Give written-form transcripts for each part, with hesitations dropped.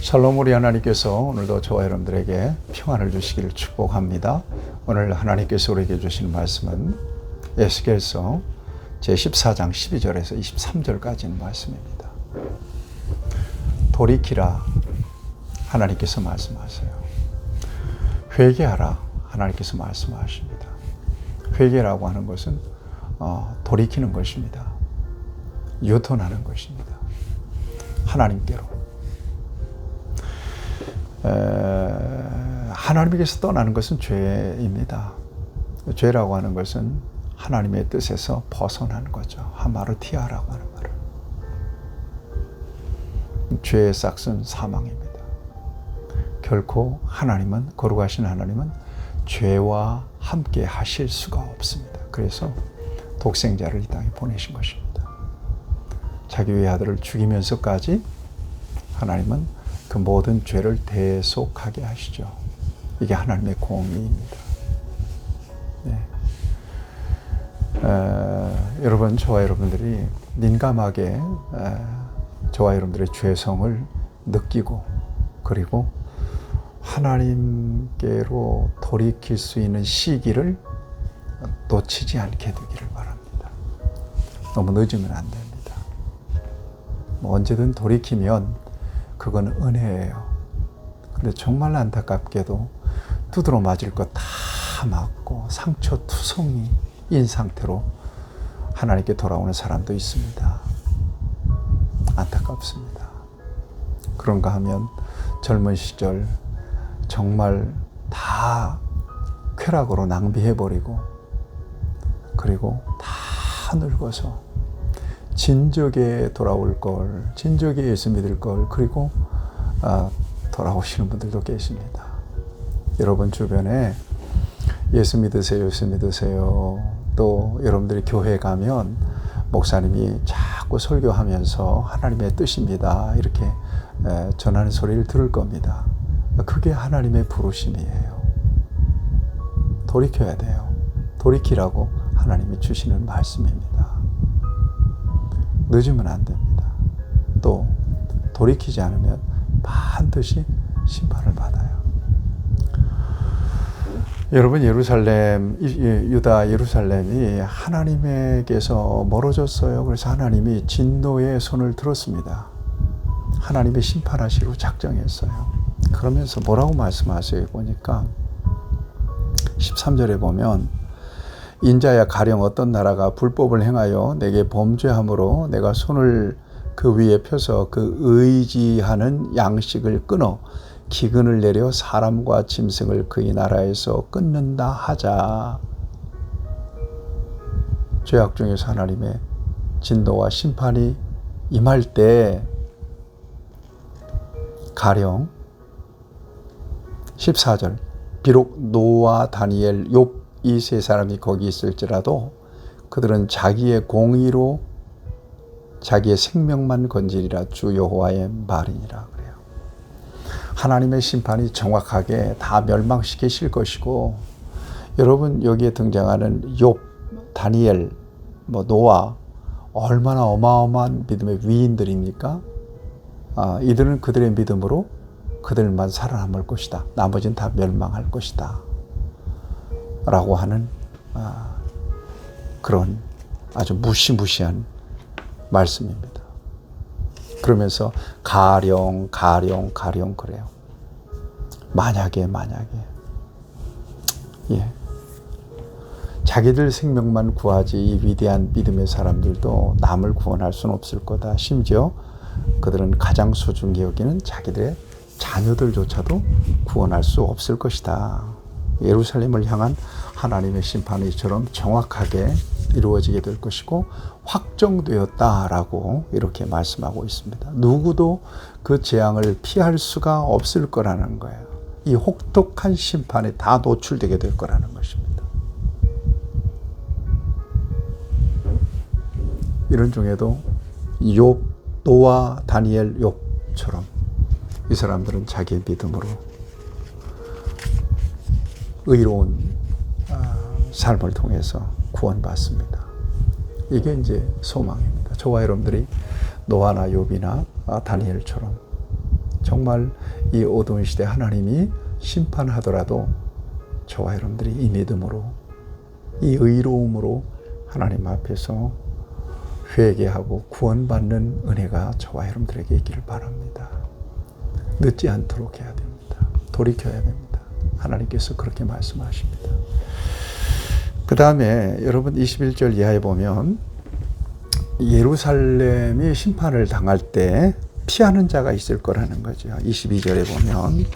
샬롬, 우리 하나님께서 오늘도 저와 여러분들에게 평안을 주시기를 축복합니다. 오늘 하나님께서 우리에게 주시는 말씀은 에스겔서 제14장 12절에서 23절까지 있는 말씀입니다. 돌이키라, 하나님께서 말씀하세요. 회개하라, 하나님께서 말씀하십니다. 회개라고 하는 것은 돌이키는 것입니다. 유턴하는 것입니다. 하나님께로. 하나님께서 떠나는 것은 죄입니다. 죄라고 하는 것은 하나님의 뜻에서 벗어나는 거죠. 하마르티아라고 하는 말은. 죄의 싹은 사망입니다. 결코 하나님은, 거룩하신 하나님은 죄와 함께 하실 수가 없습니다. 그래서 독생자를 이 땅에 보내신 것입니다. 자기 외아들을 죽이면서까지 하나님은 그 모든 죄를 대속하게 하시죠. 이게 하나님의 공의입니다. 네. 여러분, 저와 여러분들이 민감하게 저와 여러분들의 죄성을 느끼고 그리고 하나님께로 돌이킬 수 있는 시기를 놓치지 않게 되기를 바랍니다. 너무 늦으면 안 됩니다. 언제든 돌이키면 그건 은혜예요. 근데 정말 안타깝게도 두드러 맞을 것 다 맞고 상처투성이인 상태로 하나님께 돌아오는 사람도 있습니다. 안타깝습니다. 그런가 하면 젊은 시절 정말 다 쾌락으로 낭비해버리고 그리고 다 늙어서 진적에 돌아올 걸, 진적에 예수 믿을 걸, 그리고 돌아오시는 분들도 계십니다. 여러분 주변에 예수 믿으세요, 예수 믿으세요. 또 여러분들이 교회 가면 목사님이 자꾸 설교하면서 하나님의 뜻입니다, 이렇게 전하는 소리를 들을 겁니다. 그게 하나님의 부르심이에요. 돌이켜야 돼요. 돌이키라고 하나님이 주시는 말씀입니다. 늦으면 안 됩니다. 또 돌이키지 않으면 반드시 심판을 받아요. 여러분, 예루살렘, 유다 예루살렘이 하나님에게서 멀어졌어요. 그래서 하나님이 진노의 손을 들었습니다. 하나님이 심판하시기로 작정했어요. 그러면서 뭐라고 말씀하세요? 보니까 13절에 보면 인자야, 가령 어떤 나라가 불법을 행하여 내게 범죄함으로 내가 손을 그 위에 펴서 그 의지하는 양식을 끊어 기근을 내려 사람과 짐승을 그의 나라에서 끊는다 하자. 죄악 중에서 하나님의 진노와 심판이 임할 때 가령 14절, 비록 노아, 다니엘, 욥 이 세 사람이 거기 있을지라도 그들은 자기의 공의로 자기의 생명만 건지리라, 주 여호와의 말이니라 그래요. 하나님의 심판이 정확하게 다 멸망시키실 것이고, 여러분 여기에 등장하는 욥, 다니엘, 노아, 얼마나 어마어마한 믿음의 위인들입니까? 이들은 그들의 믿음으로 그들만 살아남을 것이다. 나머지는 다 멸망할 것이다. 라고 하는 그런 아주 무시무시한 말씀입니다. 그러면서 가령 그래요. 만약에 자기들 생명만 구하지 이 위대한 믿음의 사람들도 남을 구원할 수는 없을 거다. 심지어 그들은 가장 소중히 여기는 자기들의 자녀들조차도 구원할 수 없을 것이다. 예루살렘을 향한 하나님의 심판이 이처럼 정확하게 이루어지게 될 것이고 확정되었다라고 이렇게 말씀하고 있습니다. 누구도 그 재앙을 피할 수가 없을 거라는 거예요. 이 혹독한 심판에 다 노출되게 될 거라는 것입니다. 이런 중에도 욥, 노아, 다니엘, 욥처럼 이 사람들은 자기의 믿음으로 의로운 삶을 통해서 구원받습니다. 이게 이제 소망입니다. 저와 여러분들이 노아나 욥이나 다니엘처럼 정말 이 어두운 시대 하나님이 심판하더라도 저와 여러분들이 이 믿음으로, 이 의로움으로 하나님 앞에서 회개하고 구원받는 은혜가 저와 여러분들에게 있기를 바랍니다. 늦지 않도록 해야 됩니다. 돌이켜야 됩니다. 하나님께서 그렇게 말씀하십니다. 그 다음에 여러분 21절 이하에 보면 예루살렘이 심판을 당할 때 피하는 자가 있을 거라는 거죠. 22절에 보면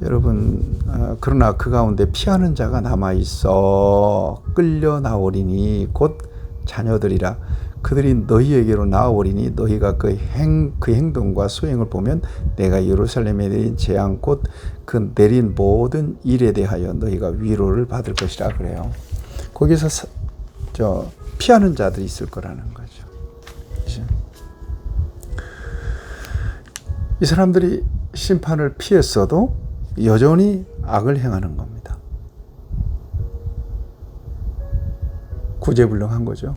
여러분 그러나 그 가운데 피하는 자가 남아있어 끌려 나오리니 곧 자녀들이라. 그들이 너희에게로 나아오리니 너희가 그 행동과 소행을 보면 내가 예루살렘에 내린 재앙 곧 그 내린 모든 일에 대하여 너희가 위로를 받을 것이라 그래요. 거기서 피하는 자들이 있을 거라는 거죠. 이 사람들이 심판을 피했어도 여전히 악을 행하는 겁니다. 구제불능한 거죠.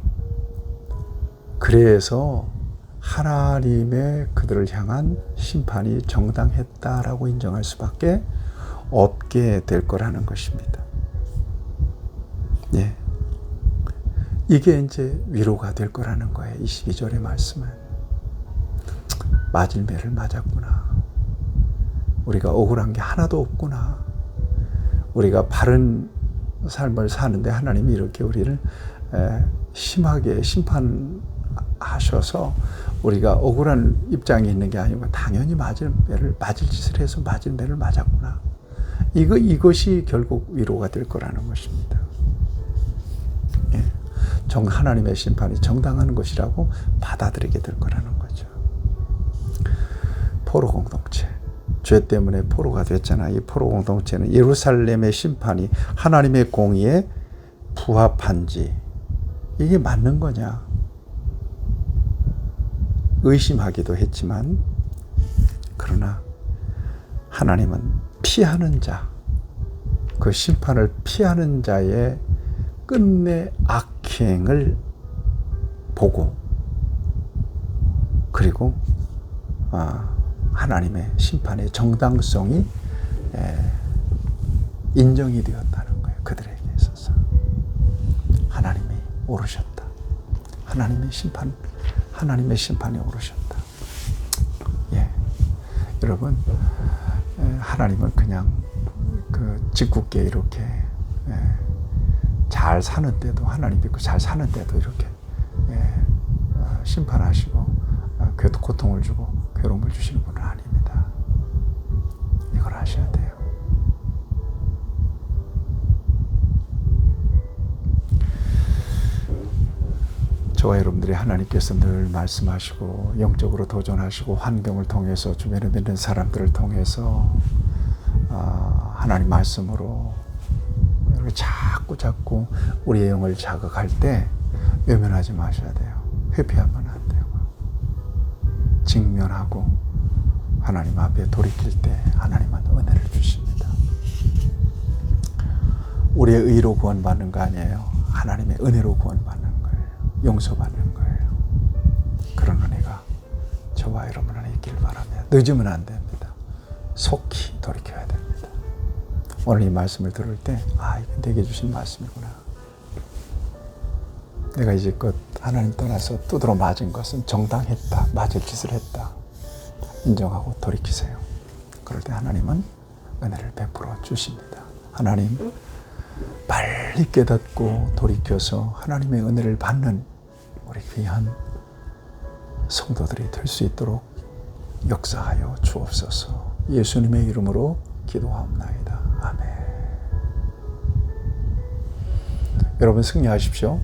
그래서 하나님의 그들을 향한 심판이 정당했다라고 인정할 수밖에 없게 될 거라는 것입니다. 예. 이게 이제 위로가 될 거라는 거예요. 22절의 말씀은. 맞을 매를 맞았구나. 우리가 억울한 게 하나도 없구나. 우리가 바른 삶을 사는데 하나님이 이렇게 우리를 심하게 심판하셔서 우리가 억울한 입장에 있는 게 아니고 당연히 맞을 짓을 해서 맞을 매를 맞았구나. 이것이 결국 위로가 될 거라는 것입니다. 예. 하나님의 심판이 정당한 것이라고 받아들이게 될 거라는 거죠. 포로 공동체. 죄 때문에 포로가 됐잖아. 이 포로 공동체는 예루살렘의 심판이 하나님의 공의에 부합한지 이게 맞는 거냐 의심하기도 했지만 그러나 하나님은 피하는 자, 그 심판을 피하는 자의 끝내 악행을 보고 그리고 하나님의 심판의 정당성이 인정이 되었다는 거예요. 그들에게 있어서 하나님이 오르셨다. 하나님의 심판이 오르셨다. 예, 여러분 하나님은 그냥 짓궂게 이렇게 잘 사는 때도 하나님 믿고 잘 사는 때도 이렇게 심판하시고 고통을 주고 괴로움을 주시는 분은 아닙니다. 이걸 아셔야 돼요. 저와 여러분들이 하나님께서 늘 말씀하시고 영적으로 도전하시고 환경을 통해서 주변에 있는 사람들을 통해서 하나님 말씀으로 이렇게 자꾸 우리의 영을 자극할 때 외면하지 마셔야 돼요. 회피하면 안 돼요. 직면하고 하나님 앞에 돌이킬 때 하나님은 은혜를 주십니다. 우리의 의로 구원받는 거 아니에요. 하나님의 은혜로 구원받는 거예요. 용서받는 거예요. 그런 은혜가 저와 여러분에게 있기를 바랍니다. 늦으면 안 됩니다. 속히 돌이켜야 됩니다. 오늘 이 말씀을 들을 때 이건 내게 주신 말씀이구나. 내가 이제껏 하나님 떠나서 두드러 맞은 것은 정당했다. 맞을 짓을 했다. 인정하고 돌이키세요. 그럴 때 하나님은 은혜를 베풀어 주십니다. 하나님 빨리 깨닫고 돌이켜서 하나님의 은혜를 받는 우리 귀한 성도들이 될 수 있도록 역사하여 주옵소서. 예수님의 이름으로 기도하옵나이다. 아멘. 여러분 승리하십시오.